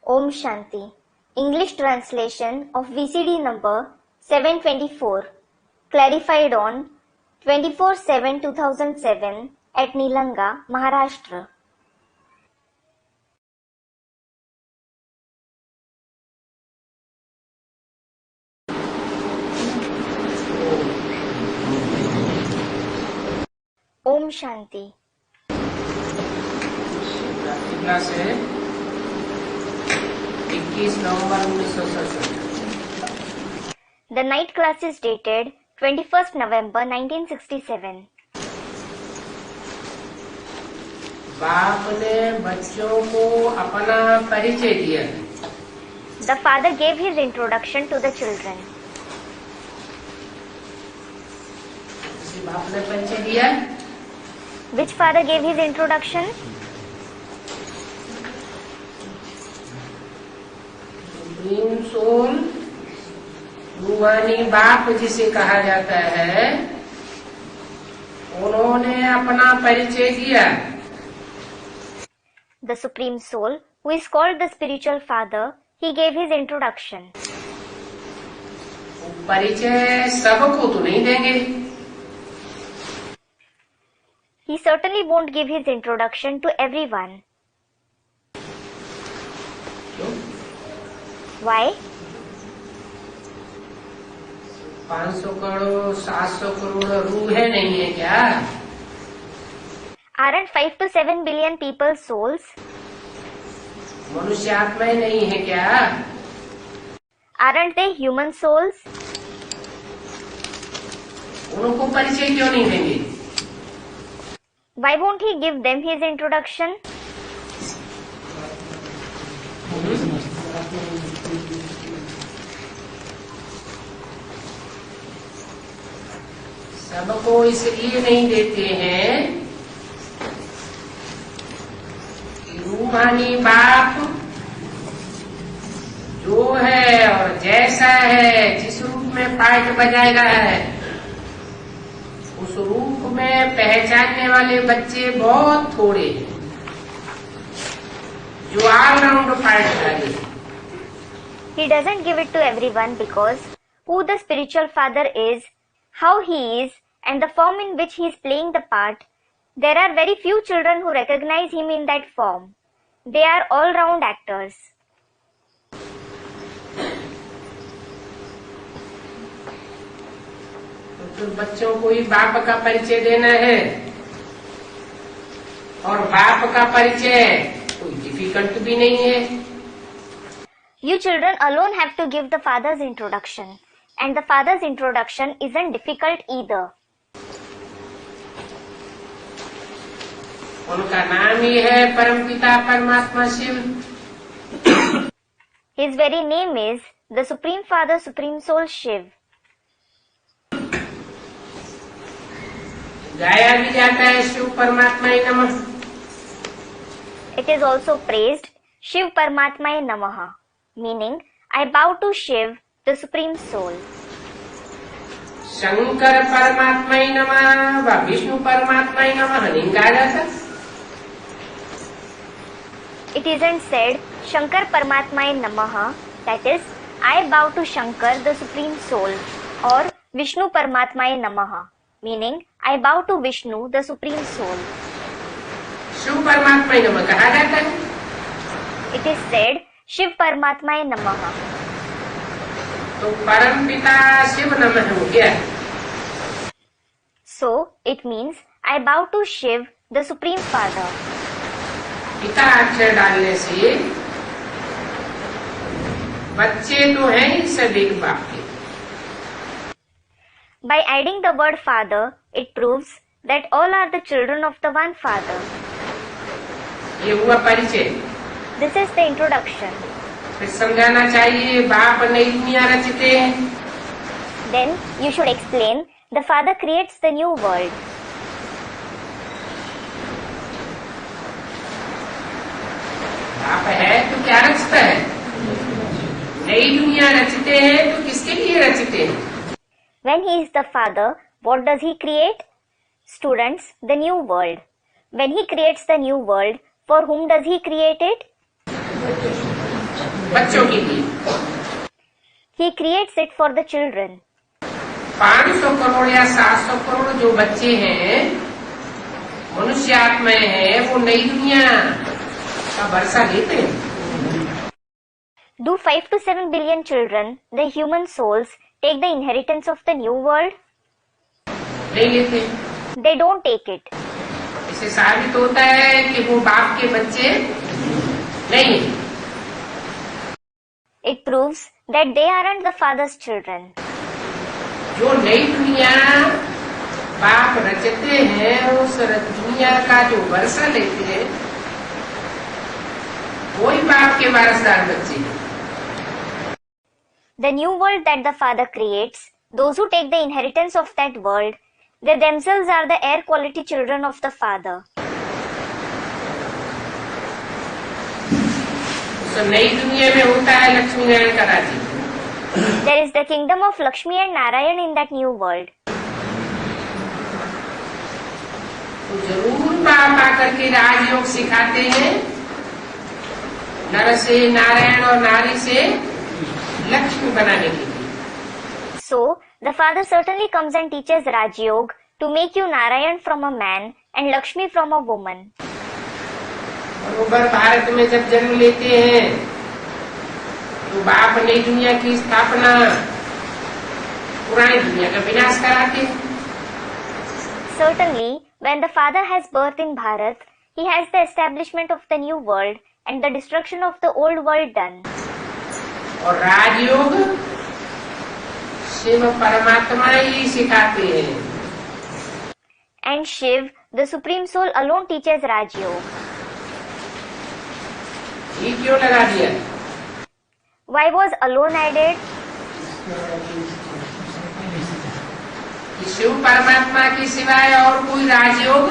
Om Shanti. English translation of VCD number 724, clarified on 24/7/2007 at Nilanga, Maharashtra. Om Shanti. Class है 21 नवंबर 1967। The night class is dated 21st November 1967. बाप ने बच्चों को अपना परिचय दिया। The father gave his introduction to the children. किसी बाप ने परिचय दिया? Which father gave his introduction? Supreme soul, रूहानी बाप जिसे कहा जाता है, उन्होंने अपना परिचय दिया। The Supreme Soul, who is called the spiritual father, he gave his introduction. परिचय सबको तो नहीं देंगे। He certainly won't give his introduction to everyone. क्यों? Why? 500 करोड़ 700 करोड़ रूहें नहीं है क्या? Aren't 5 to 7 billion people souls? मनुष्य आत्माएं नहीं है क्या? Aren't they human souls? उनको परिचय क्यों नहीं देंगे? Why won't he give them his introduction? सबको इसलिए नहीं देते हैं कि रूहानी बाप जो है और जैसा है, जिस रूप में पाठ बजाएगा है, उस रूप में पहचानने वाले बच्चे बहुत थोड़े हैं जो ऑलराउंड पाठ करें। He doesn't give it to everyone because who the spiritual father is, how he is, and the form in which he is playing the part, there are very few children who recognize him in that form. They are all-round actors. तो बच्चों को ही बाप का परिचय देना है, और बाप का परिचय कोई डिफिकल्ट भी नहीं है। You children alone have to give the father's introduction, and the father's introduction isn't difficult either. उनका नाम ही है परमपिता परमात्मा Shiv. His very name is the Supreme Father, Supreme Soul Shiv. गाया भी जाता है शिव परमात्माय नमः। It is also praised Shiv Paramatmaya Namaha, meaning I bow to Shiv, the Supreme Soul. Shankar परमात्माय नमः व विष्णु परमात्माय नमः नहीं गाया जाता। It isn't said Shankar Paramatmaya Namaha, that is, I bow to Shankar, the Supreme Soul, or Vishnu Paramatmaya Namaha, meaning I bow to Vishnu, the Supreme Soul. Shiv परमात्माय नमः कहा जाता है। It is said Shiv Paramatmaya Namaha. तो परमपिता शिव नमः हो गया। So, it means I bow to Shiv, the Supreme Father. पिता अक्षर डालने से बच्चे तो हैं ही सब एक बाप के। By adding the word Father, it proves that all are the children of the one Father. ये हुआ परिचय। This is the introduction. फिर समझाना चाहिए बाप नई दुनिया रचते हैं। Then you should explain the Father creates the new world. बाप है तो क्या रचता है? नई दुनिया रचते हैं तो किसके लिए रचते हैं? When he is the Father, what does he create? Students, the new world. When he creates the new world, for whom does he create it? बच्चों के लिए। He creates it for the children. 500 crore या 700 करोड़ जो बच्चे हैं, मनुष्य आत्माएं हैं, वो नई दुनिया का वर्षा लेते हैं। Do 5 to 7 billion children, the human souls, take the inheritance of the new world? नहीं लेते। They don't take it. इससे साबित होता है कि वो बाप के बच्चे नहीं। It proves that they aren't the father's children. जो नई दुनिया बाप रचते हैं, उस दुनिया का जो वर्षा लेते हैं, वही बाप के वारसदार बच्चे हैं। The new world that the father creates, those who take the inheritance of that world, they themselves are the air quality children of the father. तो नई दुनिया में होता है लक्ष्मी नारायण का राज्य। There is the kingdom of Lakshmi and Narayan in that new world. तो जरूर बाप आकर के राजयोग सिखाते हैं, नर से नारायण और नारी से लक्ष्मी बनाने के लिए। So, the father certainly comes and teaches Raj Yoga to make you Narayan from a man and Lakshmi from a woman. बरोबर भारत में जब जन्म लेते हैं तो बाप नई दुनिया की स्थापना, पुरानी दुनिया का विनाश कराते हैं। Certainly, when the father has birth in Bharat, he has the establishment of the new world and the destruction of the old world done. और राजयोग शिव परमात्मा ही सिखाते हैं। And Shiv, the Supreme Soul alone teaches Raj Yoga. ये क्यों लगा दिया? Why was alone added? कि शिव परमात्मा के सिवाय और कोई राजयोग,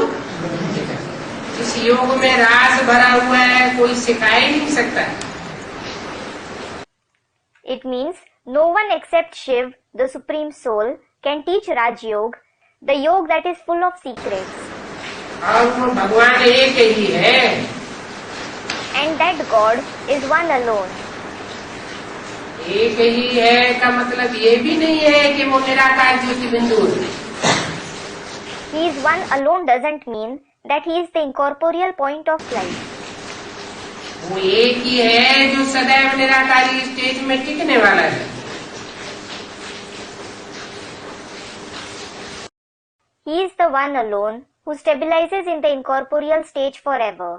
इस योग में राज भरा हुआ है, कोई सिखा ही नहीं सकता। It means no one except Shiv, the Supreme Soul, can teach Raj Yoga, the yoga that is full of secrets. और वो भगवान एक ही है। And that God is one alone. एक ही है का मतलब ये भी नहीं है कि वो निराकार ज्योति बिंदु है। He is one alone doesn't mean that he is the incorporeal point of light. वो एक ही है जो सदैव निराकारी स्टेज में टिकने वाला है। He is the one alone who stabilizes in the incorporeal stage forever.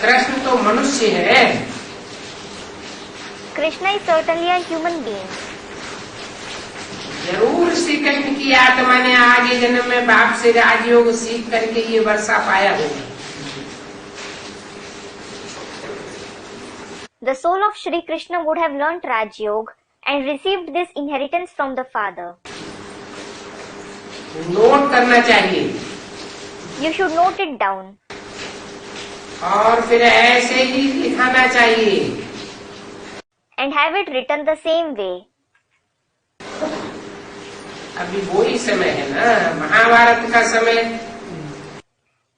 Krishna तो मनुष्य है। Krishna is certainly a human being. जरूर श्री कृष्ण की आत्मा ने आगे जन्म में बाप से राजयोग सीख करके ये वर्षा पाया होगा। The soul of Shri Krishna would have learnt Raj Yoga and received this inheritance from the father. Note करना चाहिए You should note it down. और फिर ऐसे ही लिखाना चाहिए। And have it written the same way. अभी वही समय है ना, महाभारत का समय।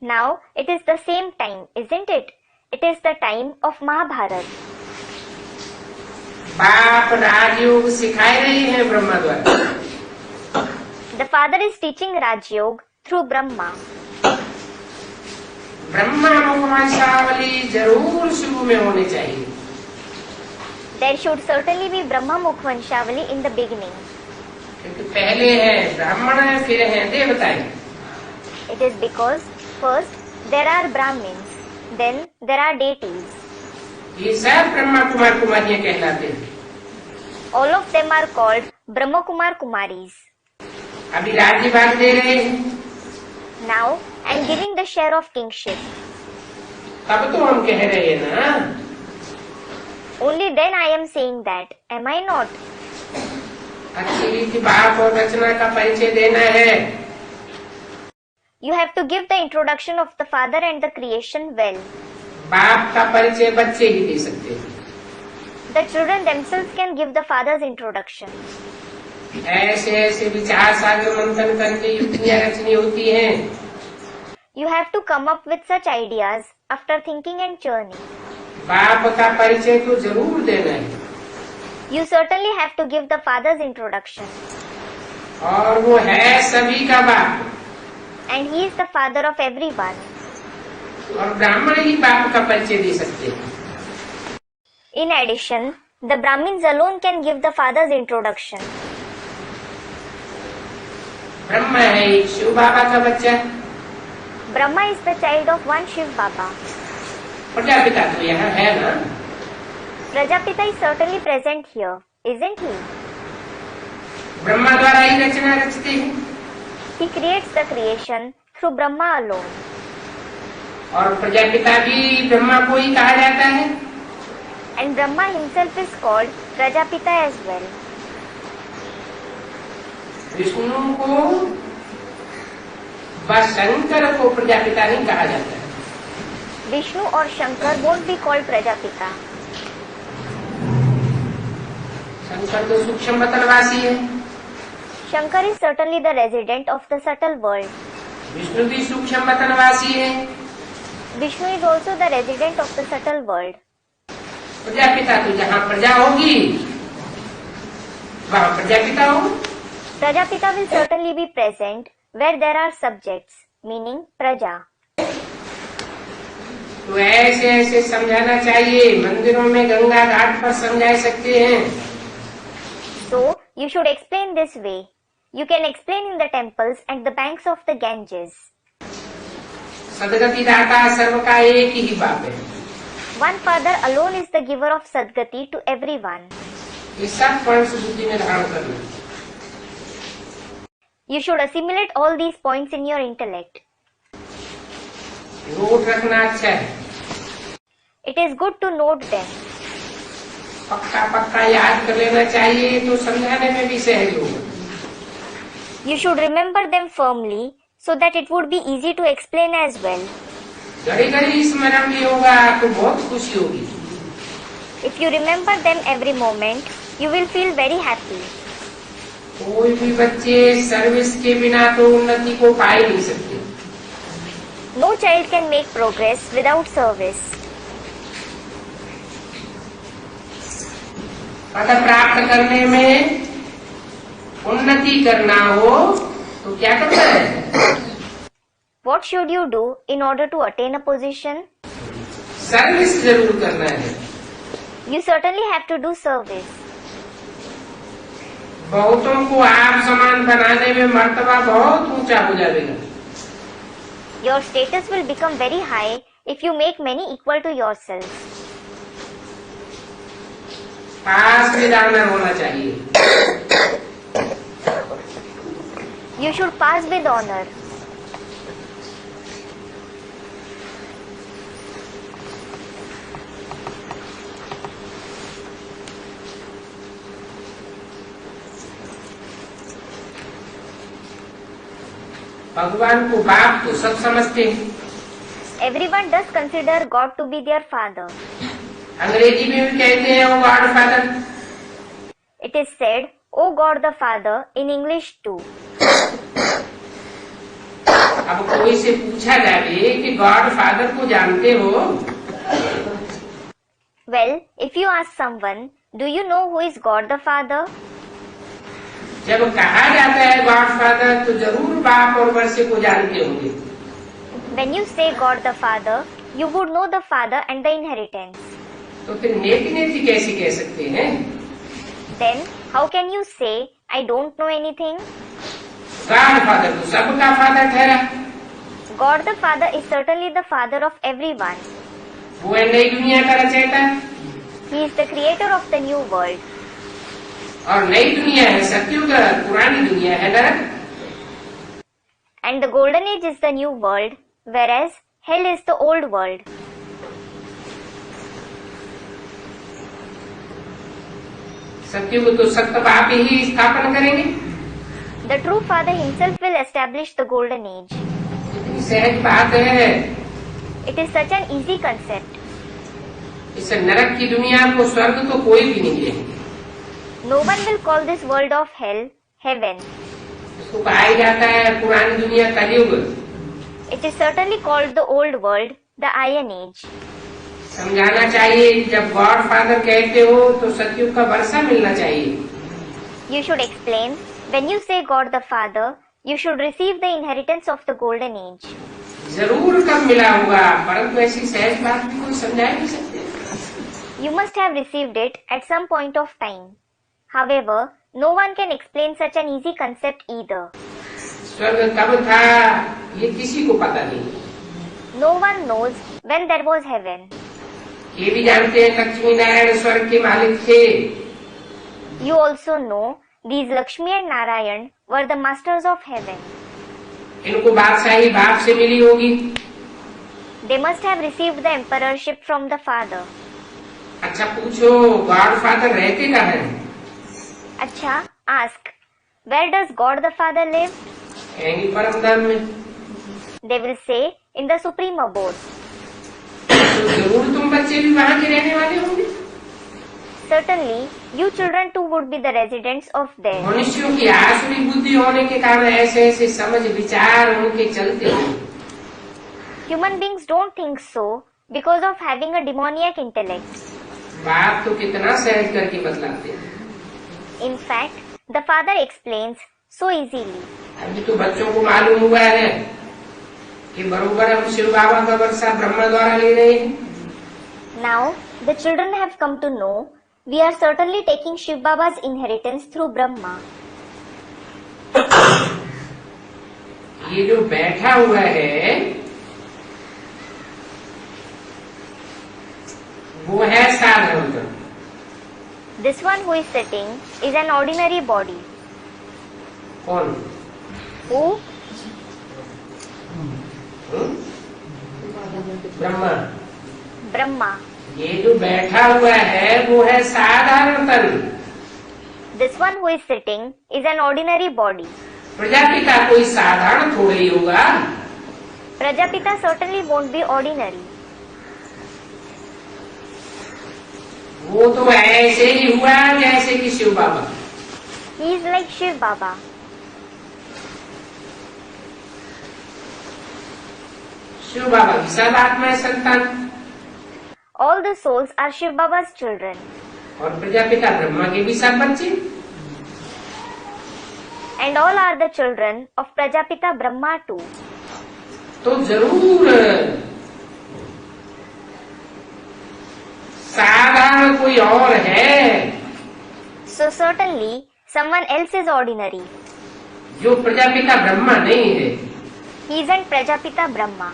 Now it is the same time, isn't it? It is the time of Mahabharat. बाप राजयोग सिखाए रहे हैं ब्रह्मा द्वारा। The father is teaching Raj Yoga through Brahma. Brahma मुखवंशावली जरूर शुरू में होनी चाहिए। There should certainly be Brahma Mukhvanshavali in the beginning. क्योंकि पहले है ब्राह्मण, फिर है देवताएं। It is because first there are Brahmins, then there are deities. ये सब ब्रह्मा कुमार कुमारियां कहलाते हैं। All of them are called Brahma Kumar Kumaris. अभी राज्य भाग दे रहे हैं। Now I am giving the share of kingship. तब तो हम कह रहे हैं ना। Only then I am saying that. Am I not? अच्छी रीति बाप और रचना का परिचय देना है। You have to give the introduction of the father and the creation well. बाप का परिचय बच्चे ही दे सकते हैं। The children themselves can give the father's introduction. ऐसे ऐसे विचार सागर मंथन करके युक्तियां रचनी होती हैं। You have to come up with such ideas after thinking and churning. बाप का परिचय तो जरूर देना है, You certainly have to give the father's introduction. और वो है सभी का बाप, And he is the father of everyone. और ब्राह्मण ही बाप का परिचय दे सकते हैं। In addition, the Brahmins alone can give the father's introduction. Brahma है एक शिव बाबा का बच्चा, Brahma is the child of one Shiv Baba. Prajapita तो यहाँ है ना, Prajapita is certainly present here, isn't he? Brahma द्वारा ही रचना रचते हैं, He creates the creation through Brahma alone. और प्रजापिता भी ब्रह्मा को ही कहा जाता है। And Brahma himself is called Prajapita as well. Vishnu को व शंकर को प्रजापिता नहीं कहा जाता है। Vishnu or Shankar won't be called Prajapita. Shankar तो सूक्ष्म वतनवासी है, Shankar is certainly the resident of the subtle world. Vishnu भी सूक्ष्म वतनवासी है, Vishnu is also the resident of the subtle world. Prajapita तो जहाँ प्रजा होगी वहाँ प्रजापिता हो। Prajapita will certainly be present where there are subjects, meaning Praja. तो ऐसे ऐसे समझाना चाहिए, मंदिरों में गंगा घाट पर समझा सकते हैं। So, you should explain this way. You can explain in the temples at the banks of the Ganges. सदगति दाता सर्व का एक ही बाप है, One father alone is the giver of Sadgati to everyone. ये सब पॉइंट्स बुद्धि में धारण करना। You should assimilate all these points in your intellect. Note रखना अच्छा है, It is good to note them. पक्का पक्का याद कर लेना चाहिए तो समझाने में भी सहज होगा। You should remember them firmly so that it would be easy to explain as well. घड़ी घड़ी स्मरण भी होगा तो बहुत खुशी होगी। If you remember them every moment, you will feel very happy. कोई भी बच्चे सर्विस के बिना तो उन्नति को पा ही नहीं सकते। No child can make progress without service. पद प्राप्त करने में उन्नति करना हो तो क्या करना है? What should you do in order to attain a position? Service जरूर करना है। You certainly have to do service. बहुतों को आप समान बनाने में मर्तबा बहुत ऊंचा हो जाएगा। Your status will become very high if you make many equal to yourself. पास में जाना होना चाहिए। You should pass with honor. भगवान को बाप तो सब समझते हैं, Everyone does consider God to be their father. अंग्रेजी में भी कहते हैं वो God father. It is said, O God the Father in English too. अब कोई से पूछा जाए कि गॉड फादर को जानते हो? Well, if you ask someone, do you know who is God the Father? जब कहा जाता है गॉड फादर तो जरूर बाप और वर्षे को जानते होंगे। When you say God the Father, you would know the Father and the inheritance. तो फिर नेति नेति कैसे कह सकते हैं? Then, how can you say, I don't know anything? God father तो सबका फादर ठहरा। God the Father is certainly the Father of everyone. वो है नई दुनिया का रचयिता, He is the creator of the new world. और नई दुनिया है सतयुग, पुरानी दुनिया है नरक। And the golden age is the new world, whereas hell is the old world. सतयुग तो सत्य बाप ही स्थापन करेंगे। The true Father himself will establish the golden age. इतनी सहज बात है, It is such an easy concept. इस नरक की दुनिया को स्वर्ग तो कोई भी नहीं है। No one will call this world of hell heaven. इसको कहा ही जाता है पुरानी दुनिया कलयुग। It is certainly called the old world, the Iron Age. समझाना चाहिए, जब गॉड फादर कहते हो तो सतयुग का वर्षा मिलना चाहिए। You should explain, when you say God the Father, you should receive the inheritance of the golden age. जरूर कब मिला होगा, परंतु ऐसी सहज बात भी कोई समझा नहीं सकते। You must have received it at some point of time. However, no one can explain such an easy concept either. स्वर्ग कब था ये किसी को पता नहीं। No one knows when there was heaven. ये भी जानते हैं लक्ष्मी नारायण स्वर्ग के मालिक थे। You also know these Lakshmi and Narayan were the masters of heaven. इनको बादशाही बाप से मिली होगी। They must have received the emperorship from the father. अच्छा पूछो, गॉड फादर रहते कहाँ हैं? अच्छा, ask, where does God the Father live? कहेंगे परम धाम में। They will say, in the supreme abode. तो जरूर तुम बच्चे भी वहाँ के रहने वाले होंगे। Certainly, you children too would be the residents of there. मनुष्यों की आसुरी बुद्धि होने के कारण ऐसे ऐसे समझ विचार उनके चलते हैं। Human beings don't think so because of having a demoniac intellect. बात तो कितना सहज करके बतलाते हैं। In fact, the father explains so easily. अभी तो बच्चों को मालूम हुआ है कि बरोबर हम शिव बाबा का वर्षा ब्रह्मा द्वारा ले रहे हैं। Now, the children have come to know we are certainly taking Shiv Baba's inheritance through Brahma. ये जो बैठा हुआ है वो है साधारण तन। This one who is sitting is an ordinary body. कौन? Who? ब्रह्मा। Brahma. ये जो बैठा हुआ है वो है साधारण तन। This one who is sitting is an ordinary body. Prajapita कोई साधारण थोड़ा ही होगा। Prajapita certainly won't be ordinary. वो तो ऐसे ही हुआ जैसे कि शिव बाबा। He is like Shiv Baba. Shiv बाबा की सब आत्माएं संतान All the souls are Shiv Baba's children. और प्रजापिता ब्रह्मा के भी सब बच्चे। And all are the children of Prajapita Brahma too. तो जरूर साधारण कोई और है So certainly someone else is ordinary. जो प्रजापिता ब्रह्मा नहीं है। He isn't Prajapita Brahma.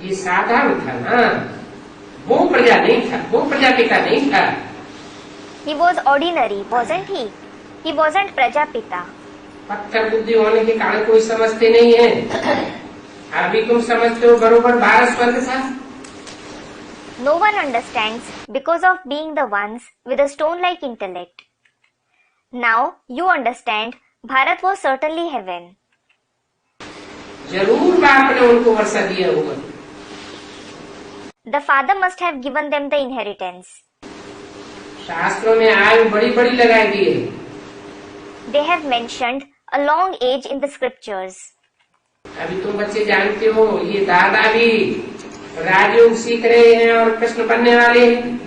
ये साधारण था ना, वो प्रजा नहीं था, वो प्रजापिता नहीं था। He was ordinary, wasn't he? He wasn't Prajapita. पत्थर बुद्धि होने के कारण कोई समझते नहीं है। अभी तुम समझते हो बरोबर 12 स्वर्ग था। No one understands because of being the ones with a stone-like intellect. Now you understand Bharat was certainly heaven. जरूर बाप ने उनको वर्षा दिया होगा। The father must have given them the inheritance. शास्त्रों में आयु बड़ी बड़ी लगाई दी है। They have mentioned a long age in the scriptures. अभी तुम बच्चे जानते हो ये दादा भी राजयोग सीख रहे हैं और कृष्ण बनने वाले हैं।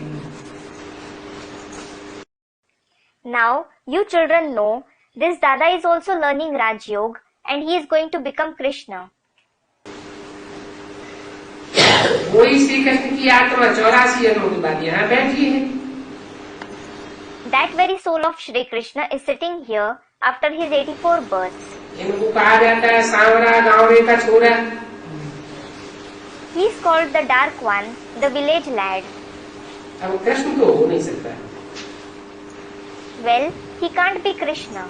Now you children know this Dada is also learning Raj Yoga and he is going to become Krishna. वही श्री कृष्ण की आत्मा 84 जन्मों के बाद यहाँ बैठी है। That very soul of Shri Krishna is sitting here after his 84 births. इनको कहा जाता है सांवरा गाँव का छोरा। He is called the Dark One, the village lad. अब कृष्ण तो हो नहीं सकता। Well, he can't be Krishna.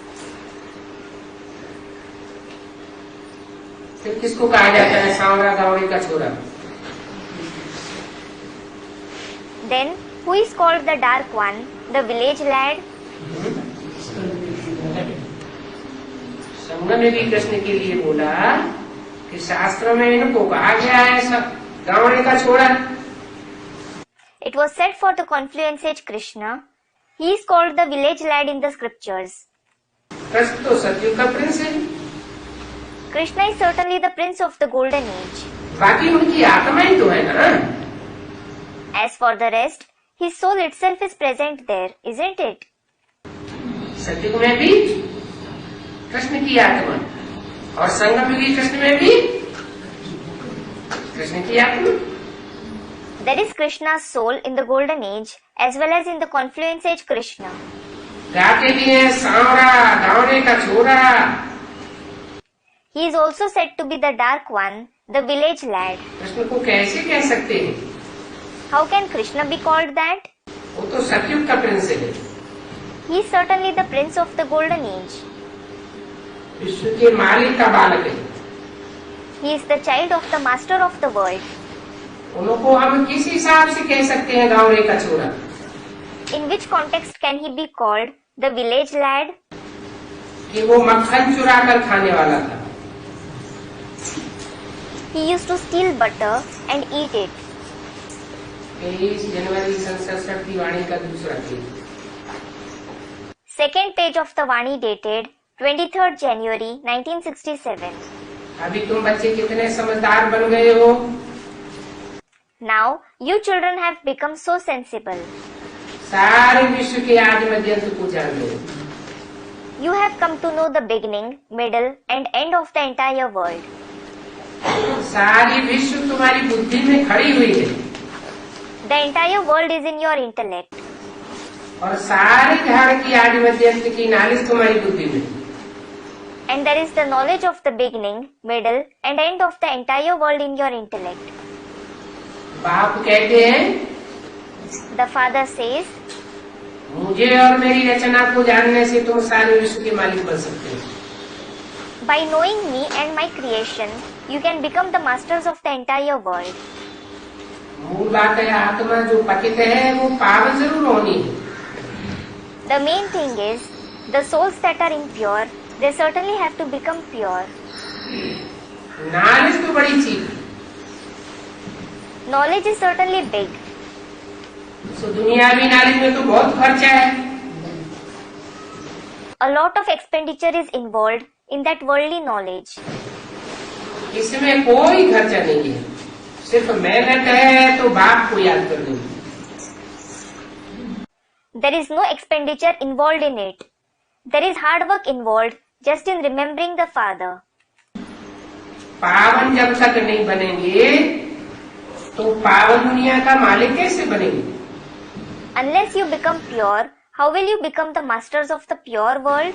फिर किसको कहा जाता है सांवरा गाँव का छोरा? Then who is called the Dark One, the village lad? संगम ने भी कृष्ण के लिए बोला कि शास्त्रों में इनको कहा गया है सब गाँव का छोरा। It was said for the confluence age Krishna. He is called the village lad in the scriptures. Krishna तो सतयुग का प्रिंस है। Krishna is certainly the prince of the golden age. बाकी उनकी आत्माएं तो है ना। As for the rest, his soul itself is present there, isn't it? सतयुग में भी कृष्ण की आत्मा और संगम युगी कृष्ण में भी कृष्ण की आत्मा। There is Krishna's soul in the golden age as well as in the confluence age Krishna. गाते भी है सांवरा गावड़े का छोरा। He is also said to be the dark one, the village lad. Krishna को कैसे कह सकते हैं? How can Krishna be called that? वो तो सतयुग का प्रिंस है। He is certainly the prince of the golden age. विश्व के मालिक का बालक है। He is the child of the master of the world. उनको हम किस हिसाब से कह सकते हैं गावड़े का छोरा? In which context can he be called the village lad? कि वो मक्खन चुरा कर खाने वाला था। He used to steal butter and eat it. 23 जनवरी सन 67 की वाणी का दूसरा page. Second page of the Vani dated 23rd January 1967. अभी तुम बच्चे कितने समझदार बन गए हो। Now you children have become so sensible. सारे विश्व के आदि मध्य अंत को जान लो। You have come to know the beginning, middle and end of the entire world. सारी विश्व तुम्हारी बुद्धि में खड़ी हुई है। The entire world is in your intellect. और सारे झाड़ की आदि मध्य अंत की नॉलेज तुम्हारी बुद्धि में। And there is the knowledge of the beginning, middle and end of the entire world in your intellect. बाप कहते हैं, The father says, मुझे और मेरी रचना को जानने से तुम सारे विश्व के मालिक बन सकते हो। by knowing me and my creation, you can become the masters of the entire world. मूल बात है आत्मा जो पतित है वो पावन जरूर होनी है। The main thing is, the souls that are impure, they certainly have to become pure. Knowledge तो बड़ी चीज। Knowledge is certainly big. सो दुनियावी नॉलेज में तो बहुत खर्चा है। A lot of expenditure is involved in that worldly knowledge. इसमें कोई खर्चा नहीं है, सिर्फ मेहनत है तो बाप को याद कर दो। There is no expenditure involved in it. There is hard work involved just in remembering the Father. पावन जब तक नहीं बनेंगे तो पावन दुनिया का मालिक कैसे बनेंगे? Unless you become pure, how will you become the masters of the pure world?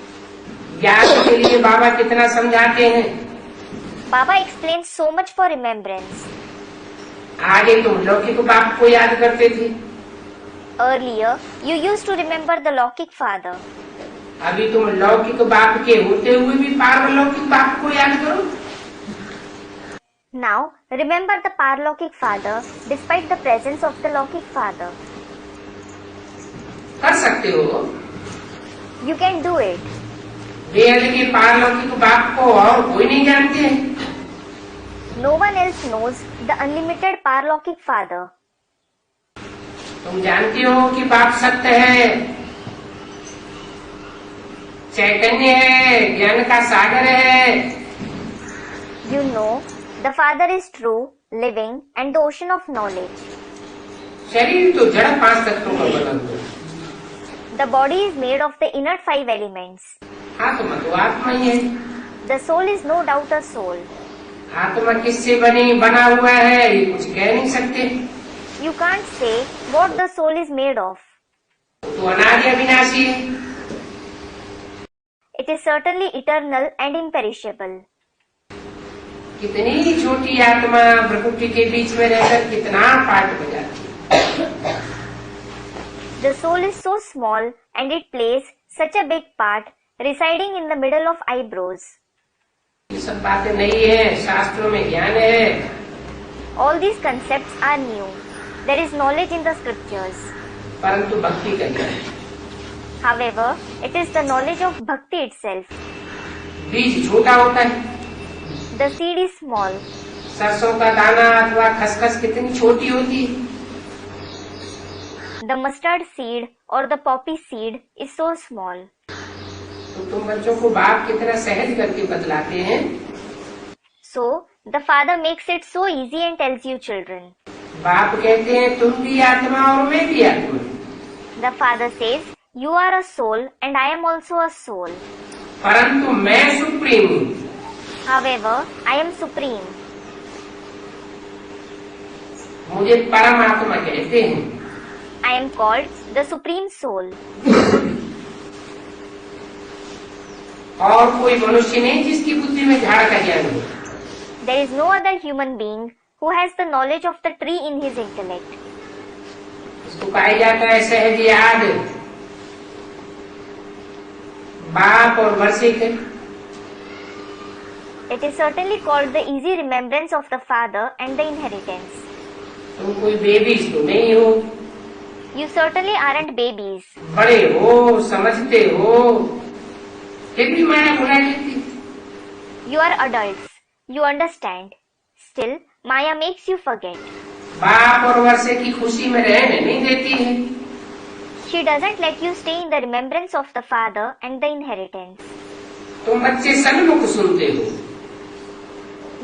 ज्ञान के लिए बाबा कितना समझाते हैं। Baba explains so much for remembrance. आगे तुम लौकिक बाप को याद करते थे। Earlier, you used to remember the Lokik Father. अभी तुम लौकिक बाप के होते हुए भी पारलौकिक बाप को याद करो। Now, remember the Paralokik Father despite the presence of the Lokik Father. कर सकते हो। You can do it. वेद के पारलौकिक बाप को और कोई नहीं जानते। No one else knows the unlimited Paralokik Father. तुम जानते हो कि बाप सत्य है, चैतन्य है, ज्ञान का सागर है। You know, the Father is true, living and the ocean of knowledge. शरीर तो जड़ 5 तत्वों का बना हुआ है। The body is made of the inner 5 elements. आत्मा तो आत्मा ही है। The soul is no doubt a soul. आत्मा किससे बना हुआ है ये कुछ कह नहीं सकते। You can't say what the soul is made of. तो अनादि अविनाशी है। It is certainly eternal and imperishable. कितनी छोटी आत्मा प्रकृति के बीच में रहकर कितना पाठ बजाती है। The soul is so small and it plays such a big part residing in the middle of eyebrows. ये सब बातें नहीं है, शास्त्रों में ज्ञान है। All these concepts are new. There is knowledge in the scriptures. परंतु भक्ति का ज्ञान। However, it is the knowledge of bhakti itself. बीज छोटा होता है। The seed is small. सरसों का दाना अथवा खसखस कितनी छोटी होती है। The mustard seed or the poppy seed is so small. तो तुम बच्चों को बाप की तरह सहज करके बतलाते हैं। So the father makes it so easy and tells you children. बाप कहते हैं तुम भी आत्मा और मैं भी आत्मा. The father says, you are a soul and I am also a soul. परंतु मैं सुप्रीम हूँ. However, I am supreme. मुझे परमात्मा कहते हैं. I am called the supreme soul. और कोई मनुष्य नहीं जिसकी बुद्धि में झाड़ का ज्ञान हो. There is no other human being who has the knowledge of the tree in his intellect. इसको कहा जाता है सहज याद. बाप और वर्षिक. It is certainly called the easy remembrance of the father and the inheritance. तुम कोई बेबीज तो नहीं हो. You certainly aren't babies. बड़े हो, समझते हो, फिर भी माया भुला लेती. You are adults. You understand. Still, Maya makes you forget. बाप और वर्षे की खुशी में रहने नहीं देती है. She doesn't let you stay in the remembrance of the father and the inheritance. तुम बच्चे सन्मुख सुनते हो.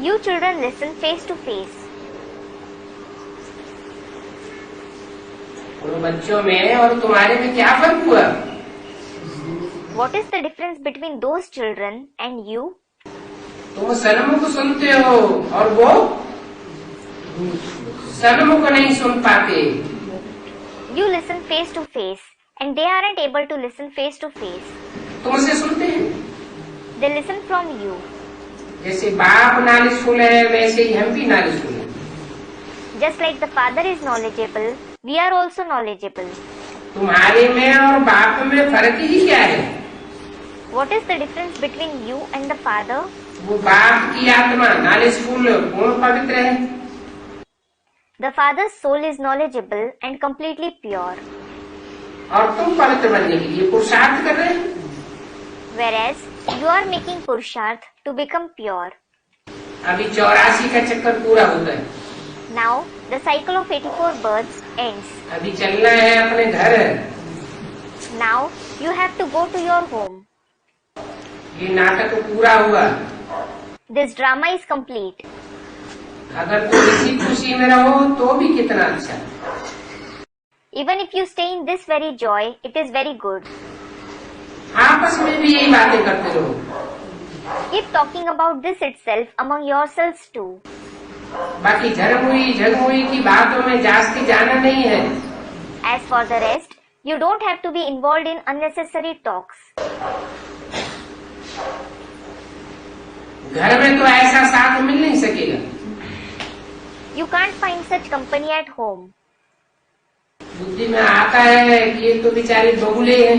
You children listen face to face. उन बच्चों में और तुम्हारे में क्या फर्क हुआ? What is the difference between those children and you? तुम सन्मुख सुनते हो और वो सन्मुख नहीं सुन पाते. You listen face to face and they aren't able to listen face to face. तुमसे सुनते हैं. They listen from you. जैसे बाप नॉलेजफुल है वैसे ही हम भी नॉलेजफुल हैं. Just like the father is knowledgeable, we are also knowledgeable. तुम्हारे में और बाप में फर्क ही क्या है? What is the difference between you and the father? वो बाप की आत्मा नॉलेजफुल पूर्ण पवित्र है. The father's soul is knowledgeable and completely pure, और तुम पवित्र बनने के लिए पुरुषार्थ कर रहे हो. whereas you are making purusharth to become pure. अभी 84 का चक्कर पूरा होता है. Now the cycle of 84 births ends. अभी चलना है अपने घर. Now you have to go to your home. ये नाटक पूरा हुआ. This drama is complete. अगर तुम इसी खुशी में रहो तो भी कितना अच्छा. Even if you stay in this very joy, it is very good. आपस में भी यही बातें करते रहो. Keep talking about this itself among yourselves too. बाकी झगमुई की बातों में जास्ती जाना नहीं है. As for the rest, you don't have to be involved in unnecessary talks. घर में तो ऐसा साथ मिल नहीं सकेगा. You can't find such company at home. बुद्धि में आता है कि ये तो बेचारे बगुले हैं.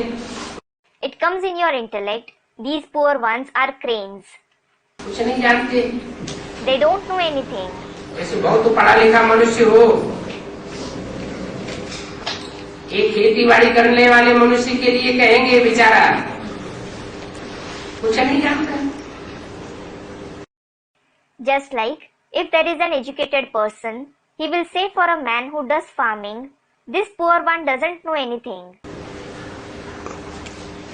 It comes in your intellect, these poor ones are cranes. कुछ नहीं जानते. They don't know anything. ऐसे बहुत पढ़ा लिखा मनुष्य हो, एक खेती बाड़ी करने वाले मनुष्य के लिए कहेंगे बेचारा कुछ नहीं जानता. Just like if there is an educated person, he will say for a man who does farming, this poor one doesn't know anything.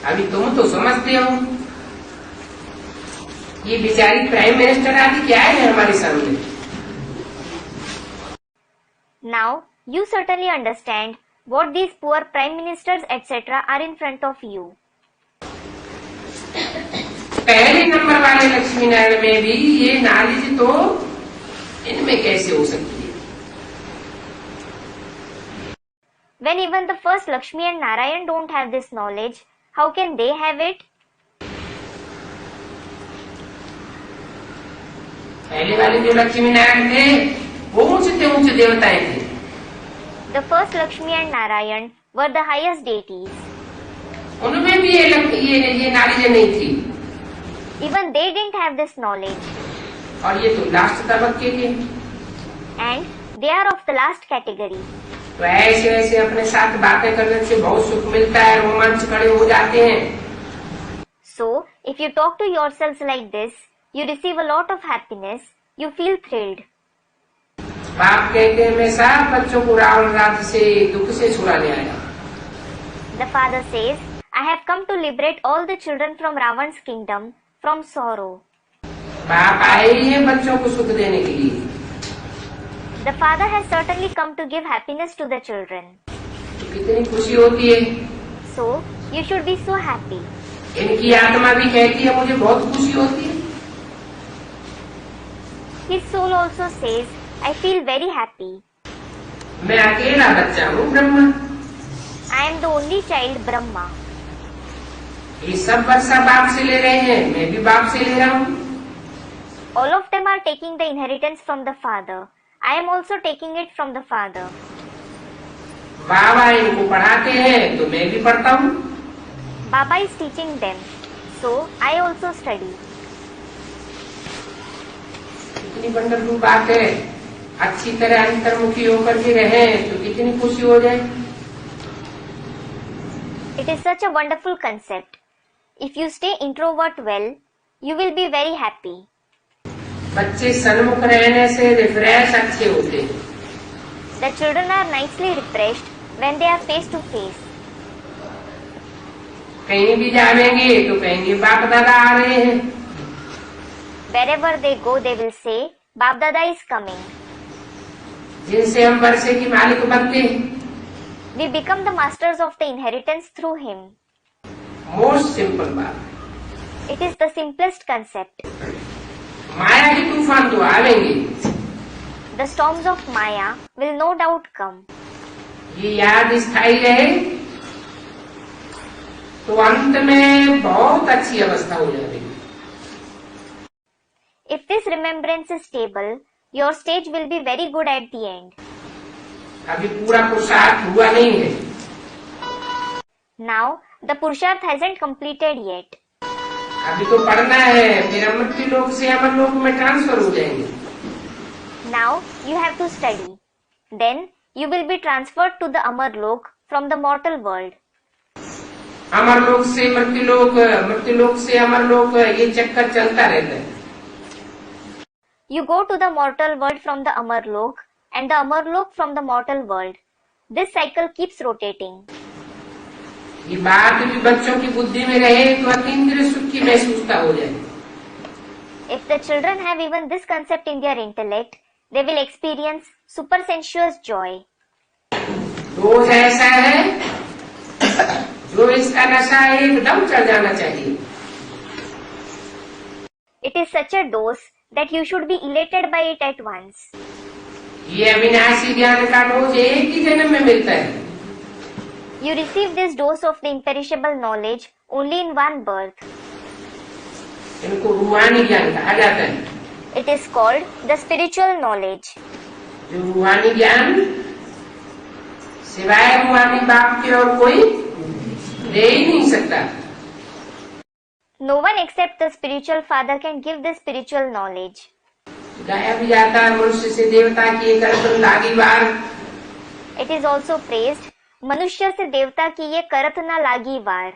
अभी तुम तो समझते हो. ये बेचारी प्राइम मिनिस्टर आदि क्या है हमारे सामने. Now you certainly understand what these poor prime ministers etc. are in front of you. पहले नंबर वाले लक्ष्मी नारायण में भी ये नॉलेज तो इनमें कैसे हो सकती है. When even the first Lakshmi and Narayan don't have this knowledge, how can they have it? पहले वाले जो लक्ष्मी नारायण थे वो ऊंचे देवताएं थे. The first Lakshmi and Narayan were the highest deities. उनमें भी ये नॉलेज नहीं थी. Even they didn't have this knowledge. और ये तो लास्ट तबके के. And they are of the last category. तो ऐसे अपने साथ बातें करने से बहुत सुख मिलता है. रोमांच खड़े हो जाते हैं. So, if you talk to yourselves like this, you receive a lot of happiness, you feel thrilled. बाप कहते हैं मैं सब बच्चों को रावण राज्य से दुख से छुड़ाने आया. The father says, I have come to liberate all the children from Ravan's kingdom, from sorrow. बाप आए ही हैं बच्चों को सुख देने के लिए। The Father has certainly come to give happiness to the children. तो कितनी खुशी होती है। So, you should be so happy. इनकी आत्मा भी कहती है मुझे बहुत खुशी होती है। His soul also says, I feel very happy. मैं अकेला बच्चा हूँ Brahma. I am the only child Brahma. ये सब वर्षा बाप से ले रहे हैं, मैं भी बाप से ले रहा हूँ। All of them are taking the inheritance from the Father. I am also taking it from the Father. बाबा इनको पढ़ाते हैं तो मैं भी पढ़ता हूँ। Baba is teaching them, so I also study. कितनी वंडरफुल बात है। अच्छी तरह अंतर्मुखी होकर के रहे तो कितनी खुशी हो जाए। It is such a wonderful concept. If you stay introvert well, you will be very happy. बच्चे सन्मुख रहने से रिफ्रेश अच्छे होते हैं। The children are nicely refreshed when they are face to face. कहीं भी जाएंगे तो कहेंगे बाप दादा आ रहे हैं। Wherever they go, they will say, Bap Dada is coming. जिनसे हम वर्षे की मालिक बनते हैं। We become the masters of the inheritance through him. Most simple बात। It is the simplest concept. माया के तूफान तो आवेंगे। The storms of Maya will no doubt come. ये याद स्थायी रहे तो अंत में बहुत अच्छी अवस्था हो जाएगी। If this remembrance is stable, your stage will be very good at the end. अभी पूरा पुरुषार्थ हुआ नहीं है। Now, the Purusharth hasn't completed yet. अभी तो पढ़ना है, फिर मृत्यु लोक से अमर लोक में ट्रांसफर हो जाएंगे। Now, you have to study. Then, you will be transferred to the Amar Lok from the mortal world. अमर लोक से मृत्यु लोक से अमर लोक, ये चक्कर चलता रहता है। You go to the mortal world from the Amar Lok and the Amar Lok from the mortal world. This cycle keeps rotating. ये बात भी बच्चों की बुद्धि में रहे तो अतीन्द्रिय सुख की महसूसता हो जाए। If the children have even this concept in their intellect, they will experience supersensuous joy. रोज ऐसा है जो इसका नशा एकदम चढ़ जाना चाहिए। It is such a dose that you should be elated by it at once. ये अविनाशी ज्ञान का डोज एक ही जन्म में मिलता है। You receive this dose of the imperishable knowledge only in one birth. इनको रूहानी ज्ञान कहा जाता है। It is called the spiritual knowledge. जो रूहानी ज्ञान सिवाय रूहानी बाप के और कोई दे ही नहीं सकता। No one except the spiritual father can give this spiritual knowledge. गाया भी जाता है मनुष्य से देवता की ये करतन लागी बार। It is also praised, मनुष्य से देवता की ये करत ना लागी वार.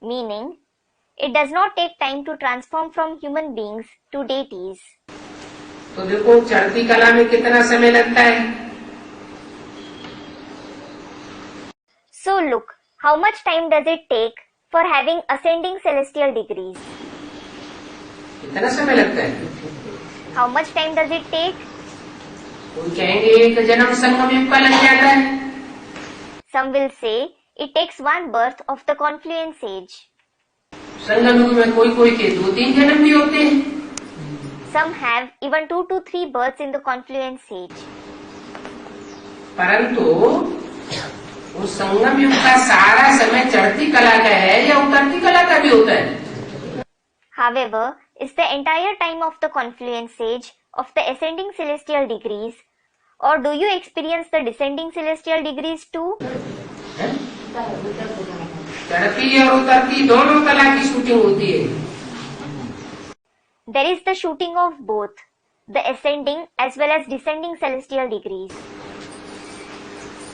Meaning, it does not take time to transform from human beings to deities. तो देखो चढ़ती कला में कितना समय लगता है। So look, how much time does it take for having ascending celestial degrees? कितना समय लगता है? How much time does it take? कोई कहेंगे एक जन्म संगम युग का लग जाता है। Some will say it takes one birth of the confluence age. संगम युग में कोई के 2-3 जन्म भी होते हैं। Some have even 2 to 3 births in the confluence age. परंतु उस संगम युग का सारा समय चढ़ती कला का है या उतरती कला का भी होता है? However, is the entire time of the confluence age of the ascending celestial degrees, or do you experience the descending celestial degrees too? चढ़ती और उतरती दोनों कला की शूटिंग होती है। There is the shooting of both, the ascending as well as descending celestial degrees.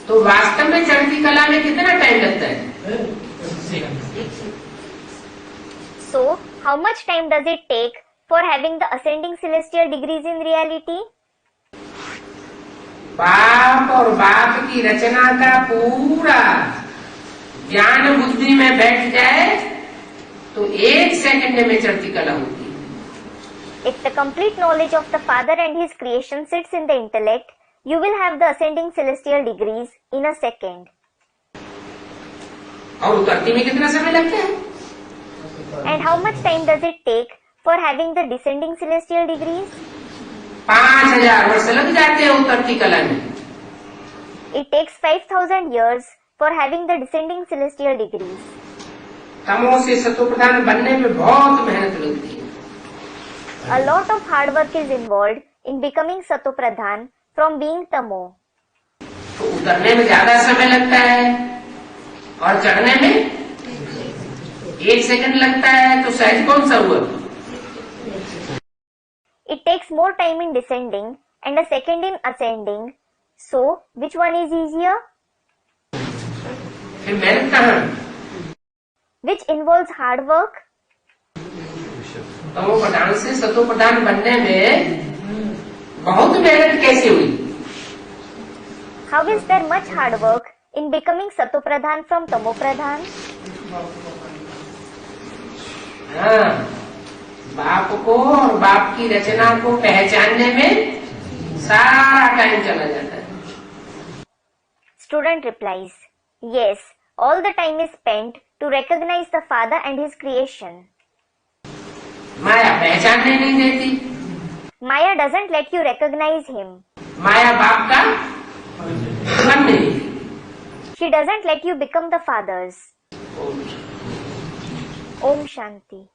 तो वास्तव में चढ़ती कला में कितना टाइम लगता है? So, how much time does it take for having the ascending celestial degrees in reality? बाप और बाप की रचना का पूरा ज्ञान बुद्धि में बैठ जाए तो 1 सेकंड में चढ़ती कला होती है। If the complete knowledge of the Father and His creation sits in the intellect, you will have the ascending celestial degrees in a second. और उतरती में कितना समय लगता है? And how much time does it take for having the descending celestial degrees? 5000 वर्ष लग जाते हैं उतरती कला में। It takes 5000 years for having the descending celestial degrees. तमो से सतो प्रधान बनने में बहुत मेहनत लगती है। A lot of hard work is involved in becoming Sato Pradhan from being Tamo. तो उतरने में ज्यादा समय लगता है और चढ़ने में 1 सेकंड लगता है, तो सहज कौन सा हुआ? It takes more time in descending and a second in ascending. So, which one is easier? फिर मेहनत कहाँ? Which involves hard work? तमो प्रधान से सतो प्रधान बनने में बहुत मेहनत कैसे हुई? How is there much hard work in becoming Sato Pradhan from Tamo Pradhan? हाँ, बाप को और बाप की रचना को पहचानने में सारा टाइम चला जाता है। Student replies, yes, all the time is spent to recognize the Father and His creation. माया पहचानने नहीं देती। Maya doesn't let you recognize Him. माया बाप का बनने नहीं देती। She doesn't let you become the Fathers. Om Shanti.